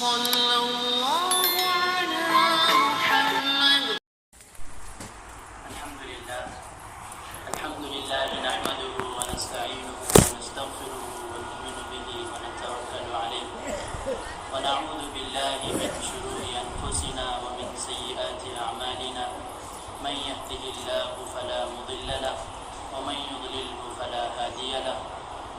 صلى الله على محمد. الحمد لله نحمده ونستعينه ونستغفره ونؤمن به ونتوكل عليه ونعوذ بالله من شرور أنفسنا ومن سيئات أعمالنا من يهده الله فلا مضل له ومن يضلله فلا هادي له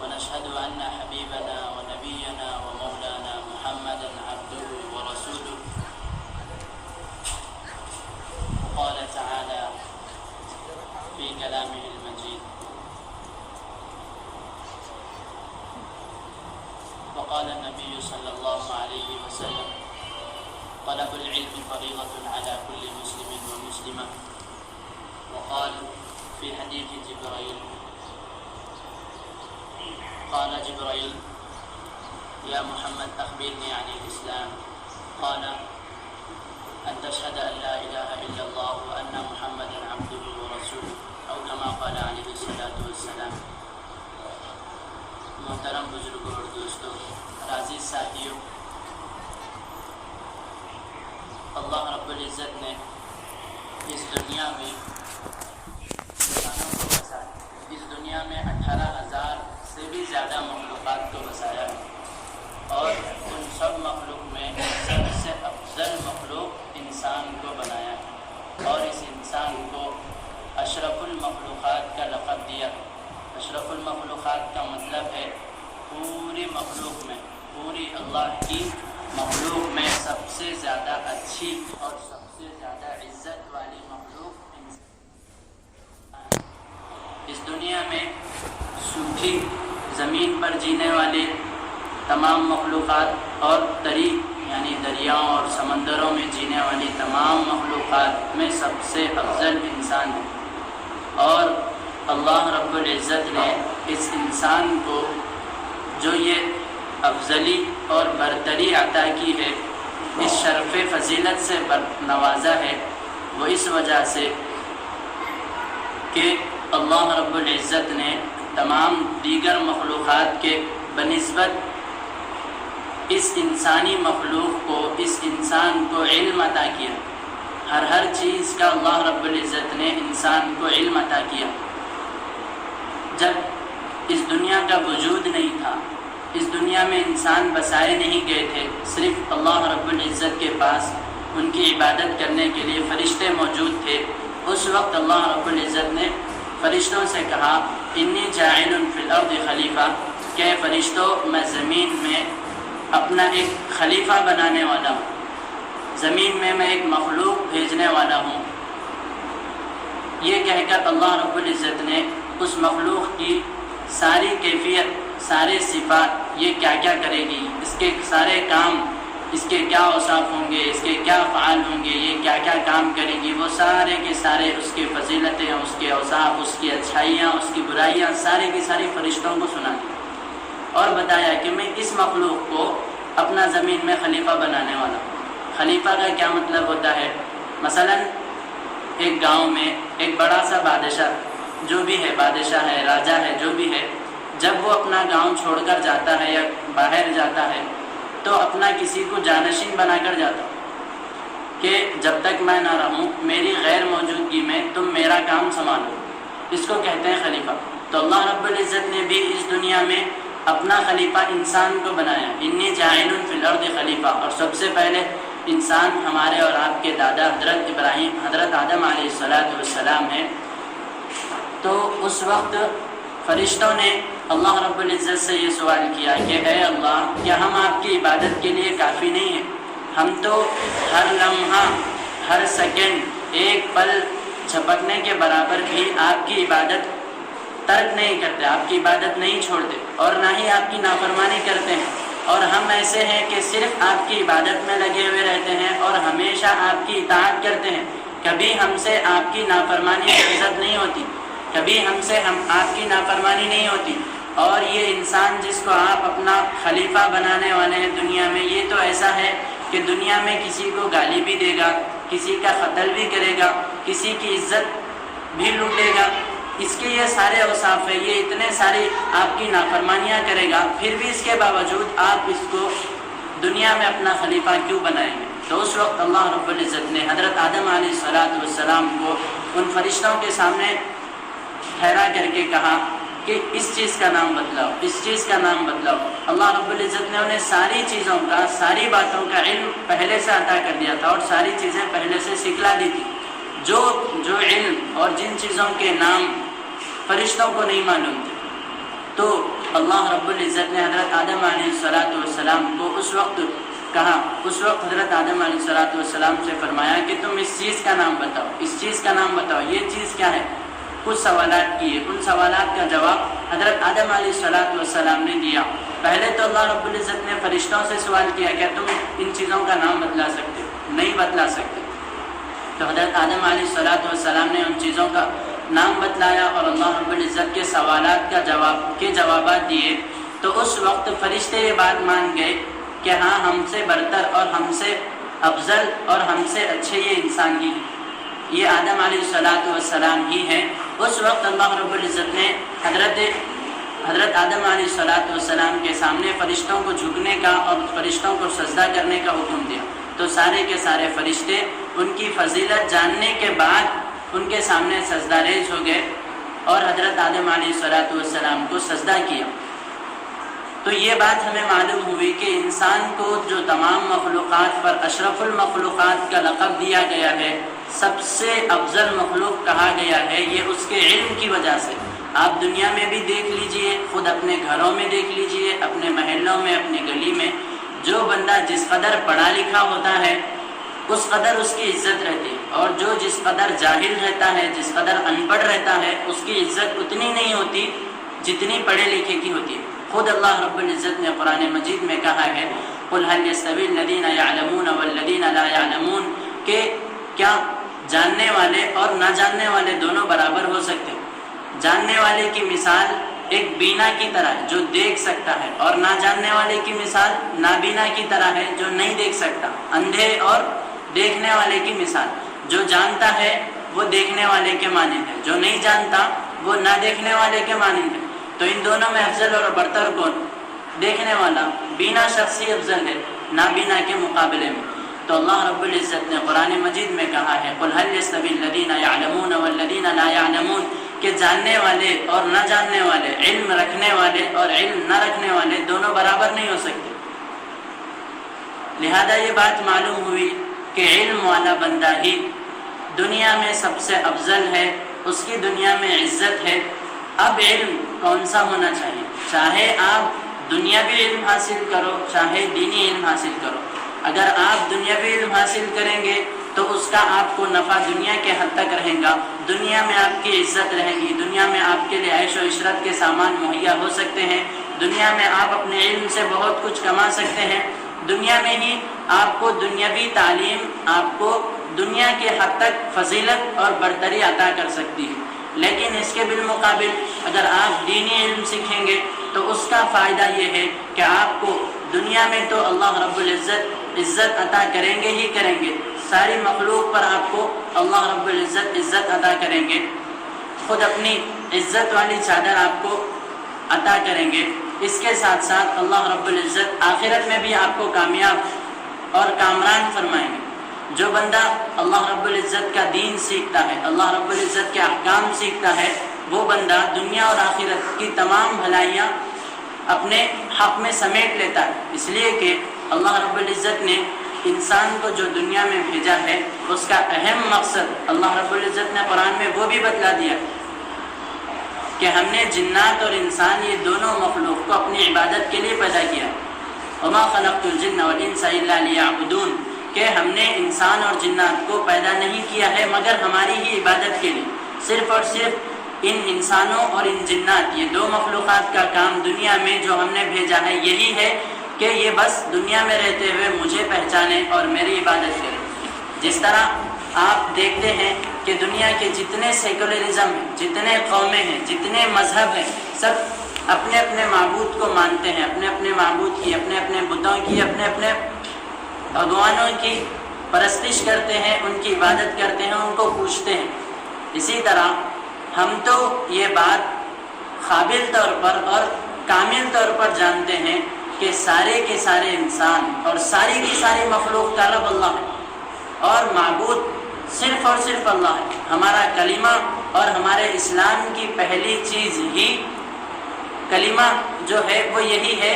ونشهد أن حبيبنا ونبينا ومولانا محمدا عبده ورسوله. قال تعالى في كلامه المجيد: وقال النبي صلى الله عليه وسلم: طلب العلم فريضة على كل مسلم ومسلمة. وقال في حديث جبريل: قال جبريل: يا محمد أخبرني عن الإسلام. قال: أن تشهد أن لا إله إلا الله وأن محمدا عبده ورسوله، أو كما قال عليه الصلاة والسلام. محترم بزرگوں اور دوستوں، عزیز ساتھیوں، اللہ رب العزت نے اس دنیا میں انسانوں کو بسایا. اس دنیا میں 18,000 سے بھی زیادہ مخلوقات کو بسایا ہے، اور ان سب مخلوق میں سب سے افضل مخلوق انسان کو بنایا ہے، اور اس انسان کو اشرف المخلوقات کا لقب دیا. اشرف المخلوقات کا مطلب ہے پوری مخلوق میں، پوری اللہ کی مخلوق میں سب سے زیادہ اچھی اور سب سے زیادہ عزت والی مخلوق انسان. اس دنیا میں سوکھی زمین پر جینے والے تمام مخلوقات اور یعنی دریاؤں اور سمندروں میں جینے والی تمام مخلوقات میں سب سے افضل انسان ہے. اور اللہ رب العزت نے اس انسان کو جو یہ افضلی اور برتری عطا کی ہے، اس شرف فضیلت سے نوازا ہے، وہ اس وجہ سے کہ اللہ رب العزت نے تمام دیگر مخلوقات کے بنسبت اس انسانی مخلوق کو، اس انسان کو علم عطا کیا. ہر چیز کا اللہ رب العزت نے انسان کو علم عطا کیا. جب اس دنیا کا وجود نہیں تھا، اس دنیا میں انسان بسائے نہیں گئے تھے، صرف اللہ رب العزت کے پاس ان کی عبادت کرنے کے لیے فرشتے موجود تھے. اس وقت اللہ رب العزت نے فرشتوں سے کہا: انی جاعل فی الارض خلیفہ، کہ فرشتوں میں زمین میں اپنا ایک خلیفہ بنانے والا ہوں، زمین میں میں ایک مخلوق بھیجنے والا ہوں. یہ کہہ کر اللہ رب العزت نے اس مخلوق کی ساری کیفیت، سارے صفات، یہ کیا کیا کرے گی، اس کے سارے کام، اس کے کیا اوصاف ہوں گے، اس کے کیا افعال ہوں گے، یہ کیا کیا کام کرے گی، وہ سارے کے سارے اس کی فضیلتیں، اس کے اوصاف، اس کی اچھائیاں، اس کی برائیاں، سارے کی ساری فرشتوں کو سنا دی. اور بتایا کہ میں اس مخلوق کو اپنا زمین میں خلیفہ بنانے والا ہوں. خلیفہ کا کیا مطلب ہوتا ہے؟ مثلا ایک گاؤں میں ایک بڑا سا بادشاہ، جو بھی ہے، بادشاہ ہے، راجا ہے، جو بھی ہے، جب وہ اپنا گاؤں چھوڑ کر جاتا ہے یا باہر جاتا ہے تو اپنا کسی کو جانشین بنا کر جاتا ہے کہ جب تک میں نہ رہوں، میری غیر موجودگی میں تم میرا کام سنبھالو. اس کو کہتے ہیں خلیفہ. تو اللہ رب العزت نے بھی اس دنیا میں اپنا خلیفہ انسان کو بنایا. انی جاعل فی الارض خلیفہ. اور سب سے پہلے انسان ہمارے اور آپ کے دادا حضرت آدم علیہ السلام ہیں. تو اس وقت فرشتوں نے اللہ رب العزت سے یہ سوال کیا کہ اے اللہ، کیا ہم آپ کی عبادت کے لیے کافی نہیں ہیں؟ ہم تو ہر لمحہ، ہر سیکنڈ، ایک پل جھپکنے کے برابر بھی آپ کی عبادت ترک نہیں کرتے، آپ کی عبادت نہیں چھوڑتے، اور نہ ہی آپ کی نافرمانی کرتے ہیں. اور ہم ایسے ہیں کہ صرف آپ کی عبادت میں لگے ہوئے رہتے ہیں اور ہمیشہ آپ کی اطاعت کرتے ہیں. کبھی ہم سے آپ کی نافرمانی کی عزت نہیں ہوتی، کبھی ہم سے آپ کی نافرمانی نہیں ہوتی. اور یہ انسان جس کو آپ اپنا خلیفہ بنانے والے ہیں دنیا میں، یہ تو ایسا ہے کہ دنیا میں کسی کو گالی بھی دے گا، کسی کا قتل بھی کرے گا، کسی کی عزت بھی لوٹے گا. اس کے یہ سارے اوصاف ہیں، یہ اتنے ساری آپ کی نافرمانیاں کرے گا، پھر بھی اس کے باوجود آپ اس کو دنیا میں اپنا خلیفہ کیوں بنائیں گے؟ تو اس وقت اللہ رب العزت نے حضرت آدم علیہ السلام کو ان فرشتوں کے سامنے ٹھہرا کر کے کہا کہ اس چیز کا نام بتلاؤ، اس چیز کا نام بتلاؤ۔ اللہ رب العزت نے انہیں ساری چیزوں کا، ساری باتوں کا علم پہلے سے عطا کر دیا تھا اور ساری چیزیں پہلے سے سکھلا دی تھی۔ جو علم اور جن چیزوں کے نام فرشتوں کو نہیں معلوم تھے، تو اللہ رب العزت نے حضرت آدم علیہ السلام کو اس وقت کہا، اس وقت حضرت آدم علیہ السلام سے فرمایا کہ تم اس چیز کا نام بتاؤ، اس چیز کا نام بتاؤ، یہ چیز کیا ہے؟ کچھ سوالات کیے، ان سوالات کا جواب حضرت آدم علیہ السلام نے دیا۔ پہلے تو اللہ رب العزت نے فرشتوں سے سوال کیا کہ تم ان چیزوں کا نام بتلا سکتے ہو؟ نہیں بتلا سکتے۔ تو حضرت آدم علیہ السلام نے ان چیزوں کا نام بتلایا اور اللہ رب العزت کے سوالات کا جوابات دیے۔ تو اس وقت فرشتے یہ بات مان گئے کہ ہاں، ہم سے برتر اور ہم سے افضل اور ہم سے اچھے یہ انسان ہی ہیں، یہ آدم علیہ السلام ہی ہیں۔ اس وقت اللہ رب العزت نے حضرت آدم علیہ السلام کے سامنے فرشتوں کو جھکنے کا اور فرشتوں کو سجدہ کرنے کا حکم دیا۔ تو سارے کے سارے فرشتے ان کی فضیلت جاننے کے بعد ان کے سامنے سجدہ ریز ہو گئے اور حضرت آدم علیہ السلام کو سجدہ کیا۔ تو یہ بات ہمیں معلوم ہوئی کہ انسان کو جو تمام مخلوقات پر اشرف المخلوقات کا لقب دیا گیا ہے، سب سے افضل مخلوق کہا گیا ہے، یہ اس کے علم کی وجہ سے۔ آپ دنیا میں بھی دیکھ لیجئے، خود اپنے گھروں میں دیکھ لیجئے، اپنے محلوں میں، اپنی گلی میں، جو بندہ جس قدر پڑھا لکھا ہوتا ہے اس قدر اس کی عزت رہتی ہے، اور جو جس قدر جاہل رہتا ہے، جس قدر ان پڑھ رہتا ہے، اس کی عزت اتنی نہیں ہوتی جتنی پڑھے لکھے کی ہوتی ہے۔ خود اللہ رب العزت نے قرآن مجید میں کہا ہے قُلْ هَلْ يَسْتَوِي الَّذِينَ يَعْلَمُونَ وَالَّذِينَ لَا يَعْلَمُونَ، کہ کیا جاننے والے اور نہ جاننے والے دونوں برابر ہو سکتے ہیں؟ جاننے والے کی مثال ایک بینا کی طرح ہے جو دیکھ سکتا ہے، اور نہ جاننے والے کی مثال نابینا کی طرح ہے جو نہیں دیکھ سکتا۔ اندھے اور دیکھنے والے کی مثال، جو جانتا ہے وہ دیکھنے والے کے مانند ہے، جو نہیں جانتا وہ نہ دیکھنے والے کے مانند ہے۔ تو ان دونوں میں افضل اور برتر کون؟ دیکھنے والا۔ بینا شخص ہی افضل ہے نابینا کے مقابلے میں۔ تو اللہ رب العزت نے قرآن مجید میں کہا ہے قُلْ هَلْ يَسْتَوِي الَّذِينَ يَعْلَمُونَ وَالَّذِينَ لَا يَعْلَمُونَ، کہ جاننے والے اور نہ جاننے والے، علم رکھنے والے اور علم نہ رکھنے والے دونوں برابر نہیں ہو سکتے۔ لہذا یہ بات معلوم ہوئی کہ علم والا بندہ ہی دنیا میں سب سے افضل ہے، اس کی دنیا میں عزت ہے۔ اب علم کون سا ہونا چاہیے؟ چاہے آپ دنیاوی علم حاصل کرو، چاہے دینی علم حاصل کرو۔ اگر آپ دنیاوی علم حاصل کریں گے تو اس کا آپ کو نفع دنیا کے حد تک رہے گا، دنیا میں آپ کی عزت رہے گی، دنیا میں آپ کے لیے عیش و عشرت کے سامان مہیا ہو سکتے ہیں، دنیا میں آپ اپنے علم سے بہت کچھ کما سکتے ہیں، دنیا میں ہی آپ کو دنیاوی تعلیم آپ کو دنیا کے حد تک فضیلت اور برتری عطا کر سکتی ہے۔ لیکن اس کے بالمقابل اگر آپ دینی علم سیکھیں گے تو اس کا فائدہ یہ ہے کہ آپ کو دنیا میں تو اللہ رب العزت عزت عطا کریں گے ہی کریں گے، ساری مخلوق پر آپ کو اللہ رب العزت عزت عطا کریں گے، خود اپنی عزت والی چادر آپ کو عطا کریں گے۔ اس کے ساتھ ساتھ اللہ رب العزت آخرت میں بھی آپ کو کامیاب اور کامران فرمائیں گے۔ جو بندہ اللہ رب العزت کا دین سیکھتا ہے، اللہ رب العزت کے احکام سیکھتا ہے، وہ بندہ دنیا اور آخرت کی تمام بھلائیاں اپنے حق میں سمیٹ لیتا ہے، اس لیے کہ اللہ رب العزت نے انسان کو جو دنیا میں بھیجا ہے اس کا اہم مقصد اللہ رب العزت نے قرآن میں وہ بھی بتلا دیا کہ ہم نے جنات اور انسان یہ دونوں مخلوق کو اپنی عبادت کے لیے پیدا کیا۔ وما خلقت الجن والانس الا ليعبدون، کہ ہم نے انسان اور جنات کو پیدا نہیں کیا ہے مگر ہماری ہی عبادت کے لیے۔ صرف اور صرف ان انسانوں اور ان جنات، یہ دو مخلوقات کا کام دنیا میں جو ہم نے بھیجا ہے یہی ہے کہ یہ بس دنیا میں رہتے ہوئے مجھے پہچانے اور میری عبادت کریں۔ جس طرح آپ دیکھتے ہیں کہ دنیا کے جتنے سیکولرزم ہیں، جتنے قومیں ہیں، جتنے مذہب ہیں، سب اپنے اپنے معبود کو مانتے ہیں، اپنے اپنے معبود کی، اپنے اپنے بتوں کی، اپنے اپنے بھگوانوں کی پرستش کرتے ہیں، ان کی عبادت کرتے ہیں، ان کو پوجتے ہیں۔ اسی طرح ہم تو یہ بات قابل طور پر اور کامل طور پر جانتے ہیں کہ سارے کے سارے انسان اور ساری کی ساری مخلوق کا رب اللہ ہے اور معبود صرف اور صرف اللہ ہے. ہمارا کلمہ اور ہمارے اسلام کی پہلی چیز ہی کلمہ جو ہے وہ یہی ہے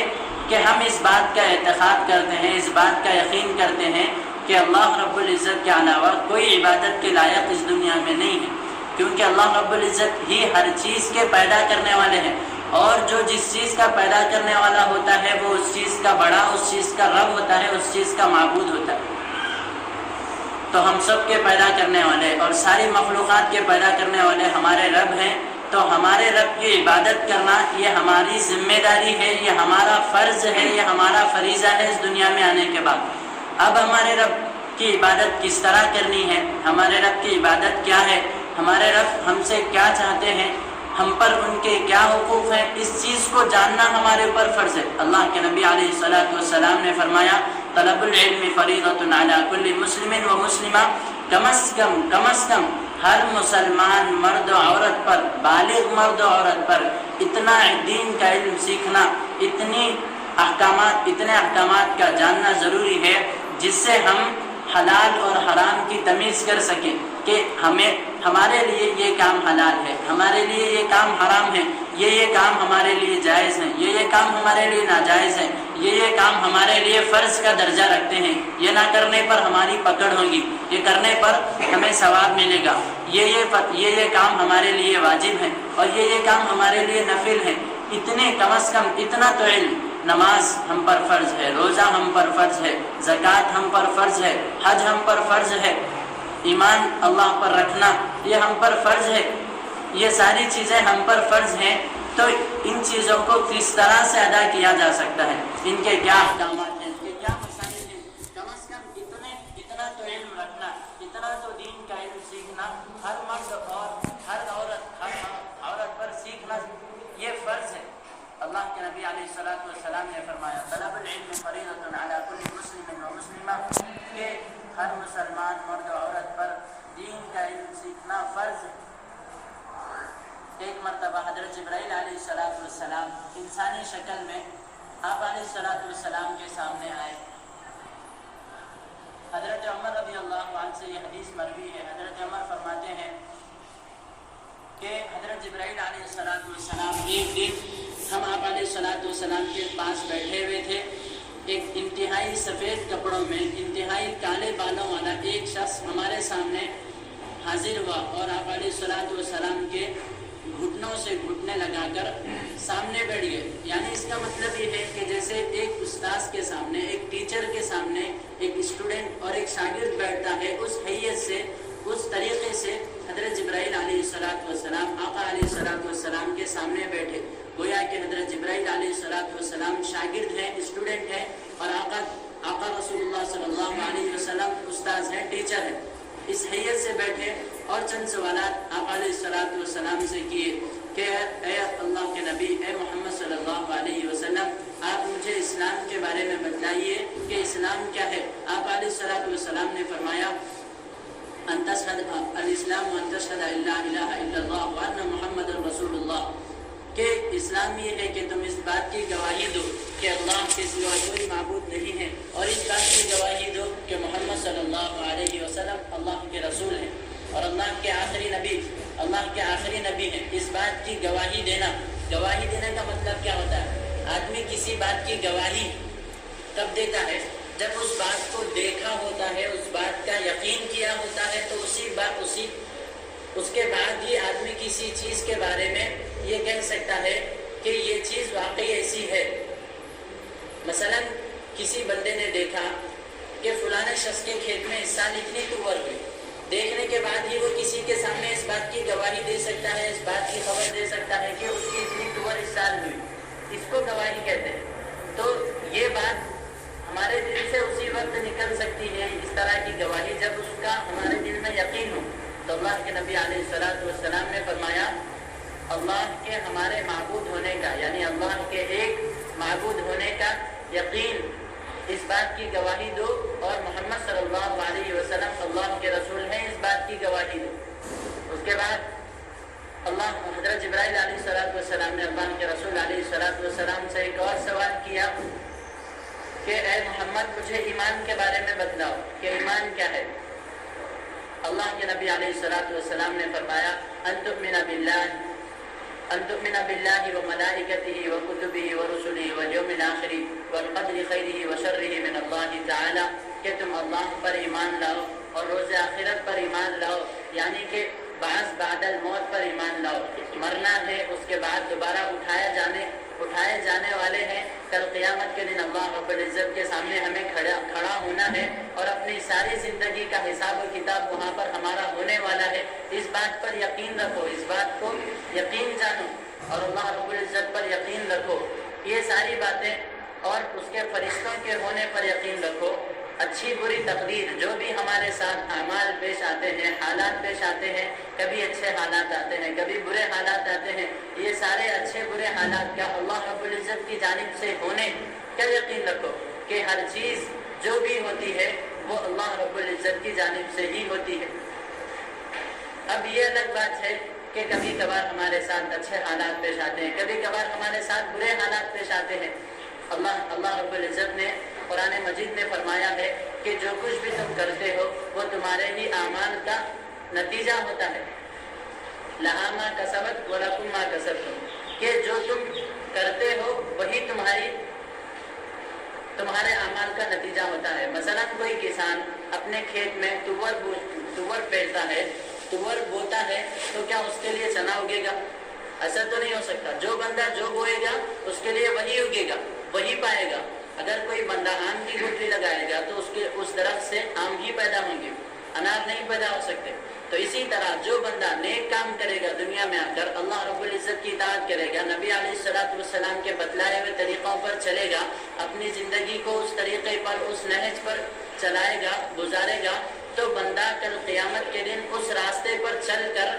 کہ ہم اس بات کا اعتقاد کرتے ہیں, اس بات کا یقین کرتے ہیں کہ اللہ رب العزت کے علاوہ کوئی عبادت کے لائق اس دنیا میں نہیں ہے, کیونکہ اللہ رب العزت ہی ہر چیز کے پیدا کرنے والے ہیں, اور جو جس چیز کا پیدا کرنے والا ہوتا ہے وہ اس چیز کا بڑا, اس چیز کا رب ہوتا ہے, اس چیز کا معبود ہوتا ہے. تو ہم سب کے پیدا کرنے والے اور ساری مخلوقات کے پیدا کرنے والے ہمارے رب ہیں. تو ہمارے رب کی عبادت کرنا یہ ہماری ذمہ داری ہے, یہ ہمارا فرض ہے, یہ ہمارا فریضہ ہے اس دنیا میں آنے کے بعد. اب ہمارے رب کی عبادت کس طرح کرنی ہے, ہمارے رب کی عبادت کیا ہے, ہمارے رب ہم سے کیا چاہتے ہیں, ہم پر ان کے کیا حقوق ہیں, اس چیز کو جاننا ہمارے اوپر فرض ہے. اللہ کے نبی علیہ الصلوۃ والسلام نے فرمایا طلب العلم فریضۃ علی کل مسلم و مسلمہ, کم از کم ہر مسلمان مرد و عورت پر, بالغ مرد و عورت پر اتنا دین کا علم سیکھنا, اتنے احکامات کا جاننا ضروری ہے جس سے ہم حلال اور حرام کی تمیز کر سکیں کہ ہمارے لیے یہ کام حلال ہے, ہمارے لیے یہ کام حرام ہے, یہ کام ہمارے لیے جائز ہے, یہ کام ہمارے لیے ناجائز ہے, یہ کام ہمارے لیے فرض کا درجہ رکھتے ہیں, یہ نہ کرنے پر ہماری پکڑ ہوگی, یہ کرنے پر ہمیں ثواب ملے گا, یہ کام ہمارے لیے واجب ہے اور یہ کام ہمارے لیے نفل ہے. کم از کم اتنا تو علم. نماز ہم پر فرض ہے, روزہ ہم پر فرض ہے, زکوٰۃ ہم پر فرض ہے, حج ہم پر فرض ہے, ایمان اللہ پر رکھنا یہ ہم پر فرض ہے, یہ ساری چیزیں ہم پر فرض ہیں. تو ان چیزوں کو کس طرح سے ادا کیا جا سکتا ہے, ان کے کیا احکامات ہیں, ان کے کیا مسائل ہیں, کم از کم اتنا تو علم رکھنا, اتنا تو دین کا علم سیکھنا ہر مرد اور ہر عورت پر سیکھنا یہ فرض ہے. اللہ کے نبی علیہ الصلوۃ والسلام نے فرمایا طلب العلم فریضۃ علی کل مسلم و مسلمہ, کہ ہر مسلمان مرد و عورت پر دین کا علم سیکھنا فرض ہے. ایک مرتبہ حضرت جبرائیل علیہ الصلوۃ والسلام انسانی شکل میں آپ علیہ الصلوۃ والسلام کے سامنے آئے. حضرت عمر رضی اللہ عنہ سے یہ حدیث مروی ہے. حضرت عمر فرماتے ہیں کہ حضرت جبرائیل علیہ الصلوۃ والسلام ایک دن ہم آپ علیہ الصلوۃ والسلام کے پاس بیٹھے ہوئے تھے. ایک انتہائی سفید کپڑوں میں انتہائی کالے بالوں والا ایک شخص ہمارے سامنے حاضر ہوا اور آپ علیہ الصلوۃ والسلام کے گھٹنوں سے گھٹنے لگا کر سامنے بیٹھ گئے. یعنی اس کا مطلب یہ ہے کہ جیسے ایک استاذ کے سامنے, ایک ٹیچر کے سامنے ایک اسٹوڈنٹ اور ایک شاگرد بیٹھتا ہے, اس حیثیت سے, اس طریقے سے حضرت جبرائیل علیہ الصلوۃ والسلام آقا علیہ الصلوۃ والسلام کے سامنے بیٹھے. گویا کہ حضرت جبرائیل علیہ الصلوۃ والسلام شاگرد ہیں, اسٹوڈنٹ ہیں, اور آقا رسول اللہ صلی اللہ علیہ وسلم استاذ ہیں, ٹیچر ہیں. اس حیثیت سے بیٹھے اور چند سوالات آپ علیہ الصلوۃ والسلام سے کیے کہ اے اللہ کے نبی, اے محمد صلی اللہ علیہ وسلم, آپ مجھے اسلام کے بارے میں بتلائیے کہ اسلام کیا ہے. آپ علیہ الصلوۃ والسلام نے فرمایا الاسلام ان تشهد ان لا الہ الا اللہ وان محمد رسول اللہ, کہ اسلام یہ ہے کہ تم اس بات کی گواہی دو کہ اللہ کے سوا کوئی معبود نہیں ہے, اور اس بات کی گواہی دو کہ محمد صلی اللہ علیہ وسلم اللہ کے رسول ہیں اور اللہ کے آخری نبی ہیں. اس بات کی گواہی دینا. گواہی دینے کا مطلب کیا ہوتا ہے؟ آدمی کسی بات کی گواہی کب دیتا ہے؟ جب اس بات کو دیکھا ہوتا ہے, اس بات کا یقین کیا ہوتا ہے, تو اس کے بعد ہی آدمی کسی چیز کے بارے میں یہ کہہ سکتا ہے کہ یہ چیز واقعی ایسی ہے. مثلا کسی بندے نے دیکھا کہ فلانے شخص کے کھیت میں اس سال اتنی تور ہوئی, دیکھنے کے بعد ہی وہ کسی کے سامنے اس بات کی گواہی دے سکتا ہے, اس بات کی خبر دے سکتا ہے کہ اس کی اتنی تور اس سال ہوئی. اس کو گواہی کہتے ہیں. تو یہ بات ہمارے دل سے اسی وقت نکل سکتی ہے, اس طرح کی گواہی, جب اس کا ہمارے دل میں یقین ہو. تو اللہ کے نبی علیہ الصلوۃ والسلام نے فرمایا اللہ کے ہمارے معبود ہونے کا, یعنی اللہ کے ایک معبود ہونے کا یقین, اس بات کی گواہی دو, اور محمد صلی اللہ علیہ وسلم اللہ کے رسول ہیں, اس بات کی گواہی دو. اس کے بعد حضرت جبرائیل علیہ الصلوۃ والسلام نے اللہ کے رسول علیہ الصلوۃ والسلام سے ایک اور سوال کیا مجھے ایمان کے بارے میں بتلاؤ کہ ایمان کیا ہے۔ اللہ کے نبی علیہ الصلوۃ والسلام نے فرمایا ان تؤمن باللہ وملائکتہ وکتبہ ورسلہ والیوم الآخر والقدر خیرہ وشرہ من اللہ تعالی، کہ تم اللہ پر ایمان لاؤ اور روز آخرت پر ایمان لاؤ، یعنی کہ بعض بعد الموت پر ایمان لاؤ، مرنا ہے اس کے بعد دوبارہ اٹھائے جانے والے ہیں، کل قیامت کے دن اللہ رب العزت کے سامنے ہمیں کھڑا ہونا ہے اور اپنی ساری زندگی کا حساب و کتاب وہاں پر ہمارا ہونے والا ہے۔ اس بات پر یقین رکھو، اس بات کو یقین جانو اور اللہ رب العزت پر یقین رکھو، یہ ساری باتیں، اور اس کے فرشتوں کے ہونے پر یقین رکھو، اچھی بری تقدیر جو بھی ہمارے ساتھ اعمال پیش آتے ہیں، حالات پیش آتے ہیں، کبھی اچھے حالات آتے ہیں، کبھی برے حالات آتے ہیں، یہ سارے اچھے برے حالات کا اللہ رب العزت کی جانب سے ہونے کا یقین رکھو کہ ہر چیز جو بھی ہوتی ہے وہ اللہ رب العزت کی جانب سے ہی ہوتی ہے۔ اب یہ الگ بات ہے کہ کبھی کبھار ہمارے ساتھ اچھے حالات پیش آتے ہیں، کبھی کبھار ہمارے ساتھ برے حالات پیش آتے ہیں۔ اللہ رب العزت نے قرآن مجید میں فرمایا ہے کہ جو کچھ بھی تم کرتے ہو وہ تمہارے ہی اعمال کا نتیجہ ہوتا ہے۔ لہا ما کسبت ولکم ما کسبتم، کہ جو تم کرتے ہو وہی تمہارے اعمال کا نتیجہ ہوتا ہے۔ مثلا کوئی کسان اپنے کھیت میں تور پیرتا ہے، تور بوتا ہے، تو کیا اس کے لیے چنا اگے گا؟ ایسا تو نہیں ہو سکتا۔ جو بندہ جو بوئے گا اس کے لیے وہی اگے گا، وہی پائے گا۔ اگر کوئی بندہ آم کی گٹھلی لگائے گا تو اس درخت سے آم ہی پیدا ہوں گے، انار نہیں پیدا ہو سکتے۔ تو اسی طرح جو بندہ نیک کام کرے گا دنیا میں آ کر، اللہ رب العزت کی اطاعت کرے گا، نبی علیہ الصلوۃ والسلام کے بتلائے ہوئے طریقوں پر چلے گا، اپنی زندگی کو اس طریقے پر، اس نہج پر چلائے گا، گزارے گا، تو بندہ کل قیامت کے دن اس راستے پر چل کر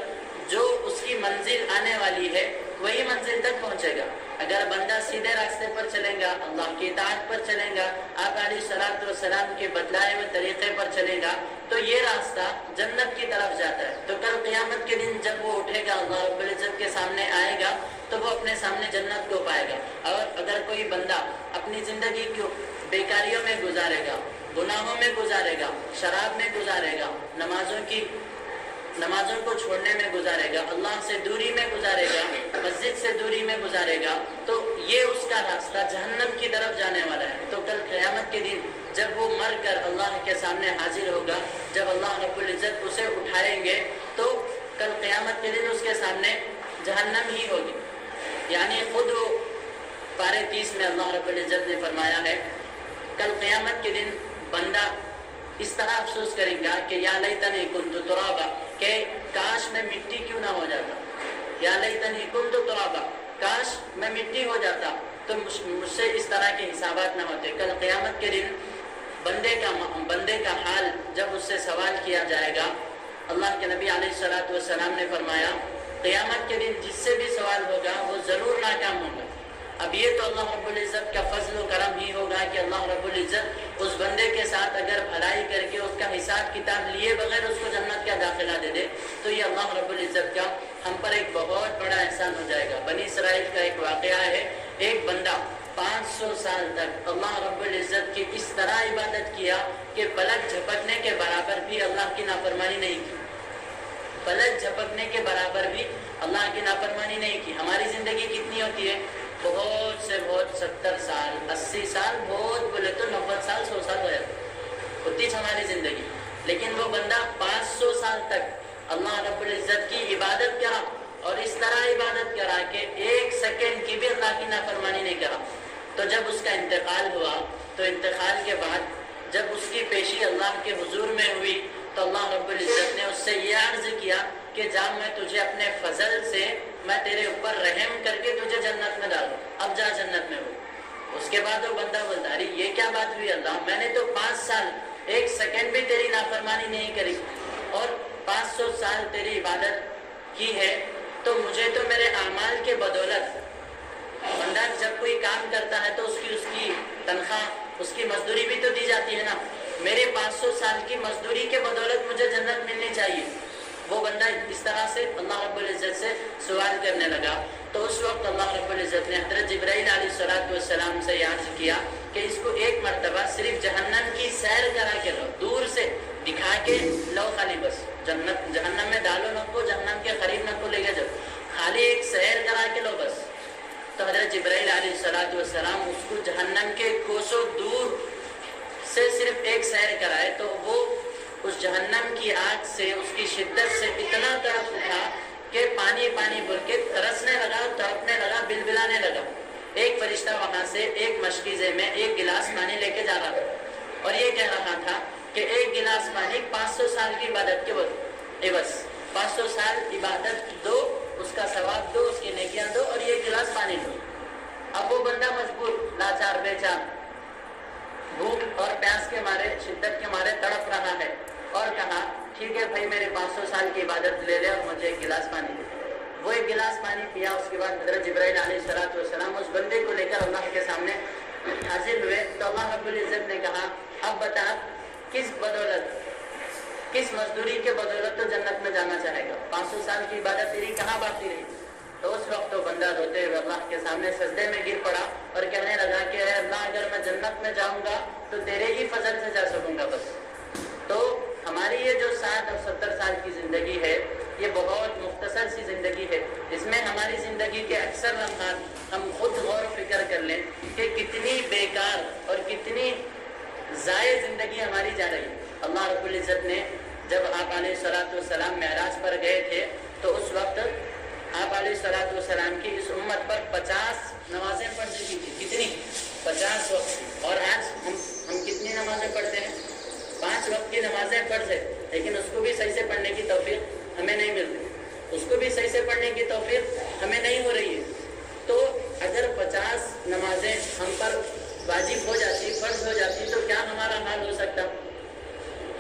جو اس کی منزل آنے والی ہے وہی منزل تک پہنچے گا۔ اگر بندہ سیدھے راستے پر چلے گا، اللہ کی اطاعت پر چلے گا، آپ علیہ الصلوۃ والسلام کے بتلائے ہوئے طریقے پر چلے گا، تو یہ راستہ جنت کی طرف جاتا ہے۔ تو کل قیامت کے دن جب وہ اٹھے گا، اللہ رب العزت کے سامنے آئے گا، تو وہ اپنے سامنے جنت کو پائے گا۔ اور اگر کوئی بندہ اپنی زندگی کو بیکاریوں میں گزارے گا، گناہوں میں گزارے گا، شراب میں گزارے گا، نمازوں کو چھوڑنے میں گزارے گا، اللہ سے دوری میں گزارے گا، مسجد سے دوری میں گزارے گا، تو یہ اس کا راستہ جہنم کی طرف جانے والا ہے۔ تو کل قیامت کے دن جب وہ مر کر اللہ کے سامنے حاضر ہوگا، جب اللہ رب العزت اسے اٹھائیں گے، تو کل قیامت کے دن اس کے سامنے جہنم ہی ہوگی۔ یعنی خود وہ پارے 30 میں اللہ رب العزت نے فرمایا ہے کل قیامت کے دن بندہ اس طرح افسوس کرے گا کہ یا لیتنی کنت ترابا، کہ کاش میں مٹی کیوں نہ ہو جاتا، یا لیتنی کنت ترابا، کاش میں مٹی ہو جاتا تو مجھ سے اس طرح کے حسابات نہ ہوتے۔ کل قیامت کے دن بندے کا حال جب اس سے سوال کیا جائے گا، اللہ کے نبی علیہ الصلوۃ والسلام نے فرمایا قیامت کے دن جس سے بھی سوال ہوگا وہ ضرور ناکام ہوگا۔ اب یہ تو اللہ رب العزت کا فضل و کرم ہی ہوگا کہ اللہ رب العزت اس بندے کے ساتھ اگر بھلائی کر کے اس کا حساب کتاب لیے بغیر اس کو جنت کا داخلہ دے دے، تو یہ اللہ رب العزت کا ہم پر ایک بہت بڑا احسان ہو جائے گا۔ بنی اسرائیل کا ایک واقعہ ہے، ایک بندہ 500 سال تک اللہ رب العزت کی اس طرح عبادت کیا کہ پلک جھپکنے کے برابر بھی اللہ کی نافرمانی نہیں کی، پلک جھپکنے کے برابر بھی اللہ کی نافرمانی نہیں کی۔ ہماری زندگی کتنی ہوتی ہے؟ بہت سے بہت 70 سال 80 سال، بہت بولے تو 90 سال 100 سال ہو جاتا ہوتی ہماری زندگی، لیکن وہ بندہ 500 سال تک اللہ رب العزت کی عبادت کرا، اور اس طرح عبادت کرا کہ 1 سیکنڈ کی بھی اللہ کی نافرمانی نہیں کرا۔ تو جب اس کا انتقال ہوا، تو انتقال کے بعد جب اس کی پیشی اللہ کے حضور میں ہوئی، تو اللہ رب العزت نے اس سے یہ عرض کیا کہ جا میں تجھے اپنے فضل سے میں تیرے اوپر رحم کر کے تجھے جنت میں ڈالوں، اب جا جنت میں ہو۔ اس کے بعد وہ بندہ بولتا ارے یہ کیا بات ہوئی اللہ، میں نے تو 5 سال 1 سیکنڈ بھی تیری نافرمانی نہیں کری اور 500 سال تیری عبادت کی ہے، تو مجھے تو میرے اعمال کے بدولت، بندہ جب کوئی کام کرتا ہے تو اس کی تنخواہ، اس کی مزدوری بھی تو دی جاتی ہے نا، میرے 500 سال کی مزدوری کے بدولت مجھے جنت ملنی چاہیے۔ وہ بندہ اس طرح سے اللہ رب العزت سے سوال کرنے لگا تو اس وقت اللہ رب العزت نے حضرت جبرائیل علیہ السلام سے عرض کیا کہ اس کو ایک مرتبہ صرف جہنم کی سیر کرا کے لو، دور سے دکھا کے لو، خالی بس جہنم میں ڈالو نہ کو، جہنم کے قریب نہ کو لے کے جاؤ، خالی ایک سیر کرا کے لو بس۔ تو حضرت جبرائیل علیہ السلام اس کو جہنم کے کوسوں دور سے صرف ایک سیر کرائے تو وہ اس جہنم کی آگ سے، اس کی شدت سے اتنا تڑپ اٹھا کہ پانی پانی بول کے ترسنے لگا، تڑپنے لگا، بلبلانے لگا۔ ایک فرشتہ وہاں سے ایک مشکیزے میں ایک گلاس پانی لے کے جا رہا تھا اور یہ کہہ رہا تھا کہ ایک گلاس پانی 500 سال کی عبادت کے عوض، 500 سال عبادت دو، اس کا ثواب دو، اس کی نیکیاں دو، اور یہ گلاس پانی دو۔ اب وہ بندہ مجبور، لاچار، بے چار، بھوک اور پیاس کے مارے، شدت کے مارے تڑپ رہا ہے، اور کہا ٹھیک ہے بھائی میرے 500 سال کی عبادت لے لے اور مجھے ایک گلاس پانی دے۔ وہ ایک گلاس پانی پیا، اس کے بعد حضرت جبرائیل علیہ السلام اس بندے کو لے کر اللہ کے سامنے حاضر ہوئے تو اللہ رب العزت نے کہا اب بتا کس بدولت، کس مزدوری کے بدولت تو جنت میں جانا چاہے گا؟ 500 سال کی عبادت تیری کہاں باقی رہی؟ تو اس وقت تو بندہ روتے ہوئے اللہ کے سامنے سجدے میں گر پڑا اور کہنے لگا کہ اے اللہ اگر میں جنت میں جاؤں گا تو تیرے ہی فضل سے جا سکوں گا بس۔ تو ہماری یہ جو 60 اور 70 سال کی زندگی ہے یہ بہت مختصر سی زندگی ہے، اس میں ہماری زندگی کے اکثر لمحات ہم خود غور و فکر کر لیں کہ کتنی بیکار اور کتنی ضائع زندگی ہماری جا رہی ہے۔ اللہ رب العزت نے جب آپ علیہ السلام معراج پر گئے تھے تو اس وقت آپ علیہ السلام کی اس امت پر 50 نمازیں پڑھ چکی تھی۔ کتنی؟ 50 وقت۔ اور آج ہم کتنی نمازیں پڑھتے ہیں؟ 5 وقت کی نمازیں پڑھتے، لیکن اس کو بھی صحیح سے پڑھنے کی توفیق ہمیں نہیں ملتی، اس کو بھی صحیح سے پڑھنے کی توفیق ہمیں نہیں ہو رہی ہے۔ تو اگر 50 نمازیں ہم پر واجب ہو جاتی، فرض ہو جاتی، تو کیا ہمارا حال ہو سکتا؟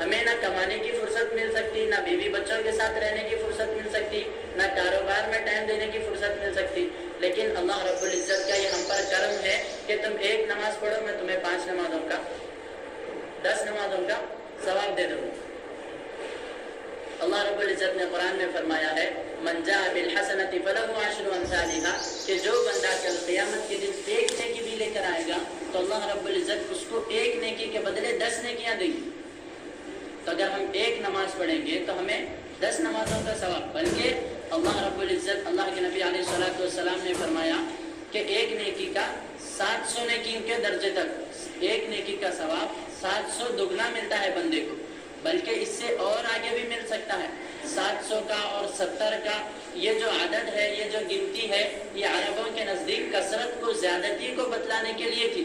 ہمیں نہ کمانے کی فرصت مل سکتی، نہ بیوی بچوں کے ساتھ رہنے کی فرصت مل سکتی، نہ کاروبار میں ٹائم دینے کی فرصت مل سکتی۔ لیکن اللہ رب العزت کا یہ ہم پر کرم ہے کہ تم ایک نماز پڑھو، میں تمہیں 5 نمازوں کا، 10 نمازوں کا ثواب دے دوں۔ اللہ رب العزت نے قرآن میں فرمایا ہے من جاء بالحسنۃ فلہ عشر امثالھا، کہ جو بندہ کل قیامت کے دن ایک نیکی بھی لے کر آئے گا تو اللہ رب العزت اس کو ایک نیکی کے بدلے 10 نیکیاں دیں گی۔ تو اگر ہم ایک نماز پڑھیں گے تو ہمیں 10 نمازوں کا ثواب، بلکہ اللہ رب العزت، اللہ کے نبی علیہ السلام نے فرمایا کہ ایک نیکی کا 700 نیکی کے درجے تک، ایک نیکی کا ثواب 700 دگنا ملتا ہے بندے کو، بلکہ اس سے اور آگے بھی مل سکتا ہے۔ 700 کا اور 70 کا یہ جو عدد ہے، یہ جو گنتی ہے، یہ عربوں کے نزدیک کثرت کو، زیادتی کو بتلانے کے لیے تھی۔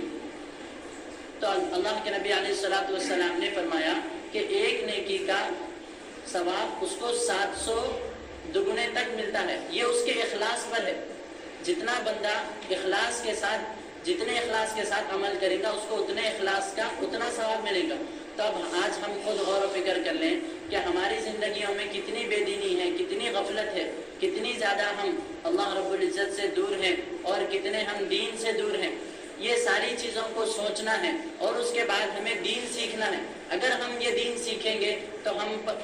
تو اللہ کے نبی علیہ السلام نے فرمایا کہ ایک نیکی کا ثواب اس کو 700 دگنے تک ملتا ہے۔ یہ اس کے اخلاص پر ہے، جتنا بندہ اخلاص کے ساتھ، جتنے اخلاص کے ساتھ عمل کرے گا اس کو اتنے اخلاص کا اتنا ثواب ملے گا۔ تو اب آج ہم خود غور و فکر کر لیں کہ ہماری زندگیوں میں کتنی بے دینی ہے، کتنی غفلت ہے، کتنی زیادہ ہم اللہ رب العزت سے دور ہیں اور کتنے ہم دین سے دور ہیں۔ یہ ساری چیزوں کو سوچنا ہے اور اس کے بعد ہمیں دین سیکھنا ہے۔ اگر ہم یہ دین سیکھیں گے تو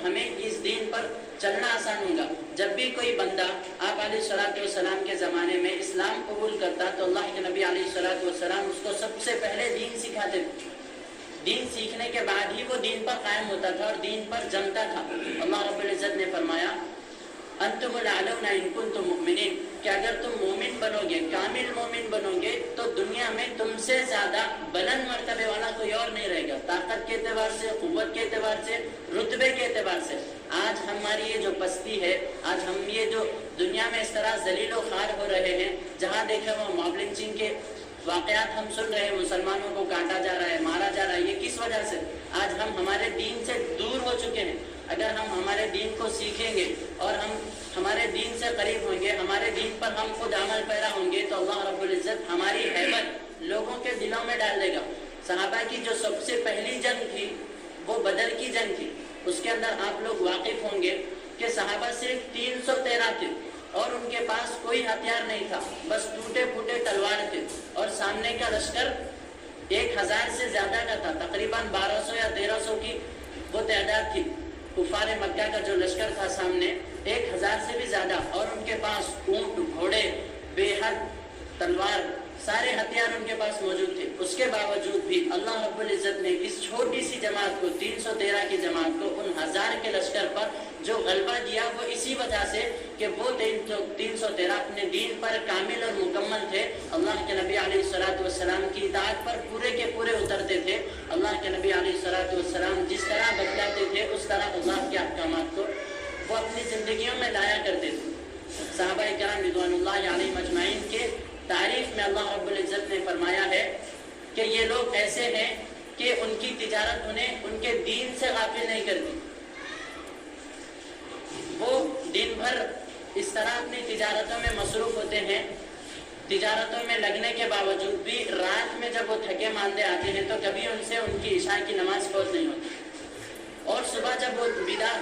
ہمیں اس دین پر چلنا آسان ہوگا۔ جب بھی کوئی بندہ آپ علیہ السلام کے زمانے میں اسلام قبول کرتا تو اللہ کے نبی علیہ السلام اس کو سب سے پہلے دین سکھاتے تھے۔ دین سیکھنے کے بعد ہی وہ دین پر قائم ہوتا تھا اور دین پر جمتا تھا۔ اللہ رب العزت نے فرمایا انتم الاعلون ان کنتم مؤمنین، کہ اگر تم مومن بنو گے، کامل مومن بنو گے تو دنیا میں تم سے زیادہ بلند مرتبے والا کوئی اور نہیں رہے گا، طاقت کے اعتبار سے، قوت کے اعتبار سے، رتبے کے اعتبار سے۔ آج ہماری یہ جو پستی ہے، آج ہم یہ جو دنیا میں اس طرح ذلیل و خوار ہو رہے ہیں، جہاں دیکھیں وہ موب لنچنگ کے واقعات ہم سن رہے ہیں، مسلمانوں کو کاٹا جا رہا ہے، مارا جا رہا ہے، یہ کس وجہ سے؟ آج ہم ہمارے دین سے دور ہو چکے ہیں۔ اگر ہم ہمارے دین کو سیکھیں گے اور ہم ہمارے دین سے قریب ہوں گے، ہمارے دین پر ہم خود عمل پیرا ہوں گے تو اللہ رب العزت ہماری ہیبت لوگوں کے دلوں میں ڈال دے گا۔ صحابہ کی جو سب سے پہلی جنگ تھی وہ بدر کی جنگ تھی۔ اس کے اندر آپ لوگ واقف ہوں گے کہ صحابہ صرف 313 تھے اور ان کے پاس کوئی ہتھیار نہیں تھا، بس ٹوٹے پھوٹے تلوار تھے، اور سامنے کا لشکر 1000 سے زیادہ کا تھا، تقریباً 1200 یا 1300 کی وہ تعداد تھی۔ کفار مکہ کا جو لشکر تھا سامنے 1000 سے بھی زیادہ، اور ان کے پاس اونٹ، گھوڑے، بے حد تلوار، سارے ہتھیار ان کے پاس موجود تھے، اس کے باوجود بھی اللہ رب العزت نے اس چھوٹی سی جماعت کو، 313 کی جماعت کو، ان 1000 کے لشکر پر جو غلبہ دیا وہ اسی وجہ سے کہ وہ 313 اپنے دین پر کامل اور مکمل تھے، اللہ کے نبی علیہ السلام کی اطاعت پر پورے کے پورے اترتے تھے، اللہ کے نبی علیہ السلام جس طرح بتلاتے تھے اس طرح اللہ کے احکامات کو وہ اپنی زندگیوں میں لایا کرتے تھے۔ صحابہ کرام رضوان اللہ علیہم اجمعین کے تعریف میں اللہ رب العزت نے فرمایا ہے کہ یہ لوگ ایسے ہیں کہ ان کی تجارت انہیں ان کے دین سے غافل نہیں کرتی، وہ دن بھر اس طرح اپنی تجارتوں میں مصروف ہوتے ہیں، تجارتوں میں لگنے کے باوجود بھی رات میں جب وہ تھکے ماندے آتے ہیں تو کبھی ان سے ان کی عشاء کی نماز فوت نہیں ہوتی، اور صبح جب وہ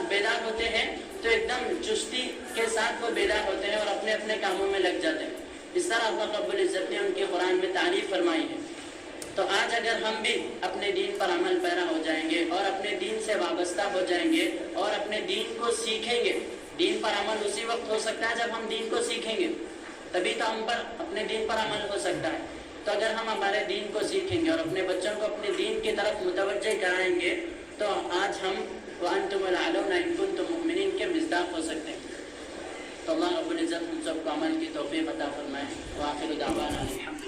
بیدار ہوتے ہیں تو ایک دم چستی کے ساتھ وہ بیدار ہوتے ہیں اور اپنے اپنے کاموں میں لگ جاتے ہیں۔ اس طرح اللہ رب العزت نے ان کے قرآن میں تعریف فرمائی ہے۔ تو آج اگر ہم بھی اپنے دین پر عمل پیرا ہو جائیں گے اور اپنے دین سے وابستہ ہو جائیں گے اور اپنے دین کو سیکھیں گے، دین پر عمل اسی وقت ہو سکتا ہے جب ہم دین کو سیکھیں گے، تبھی تو ہم پر اپنے دین پر عمل ہو سکتا ہے۔ تو اگر ہم ہمارے دین کو سیکھیں گے اور اپنے بچوں کو اپنے دین کی طرف متوجہ کرائیں گے تو آج ہم وَأَنْتُمُ الْأَعْلَوْنَ إِن كُنتُم مُؤْمِنِينَ کے مصداق ہو سکتے ہیں۔ تو اللہ رب العزت ہم سب کو عمل کی توفیق عطا فرمائے۔ وآخر دعوانا الحمد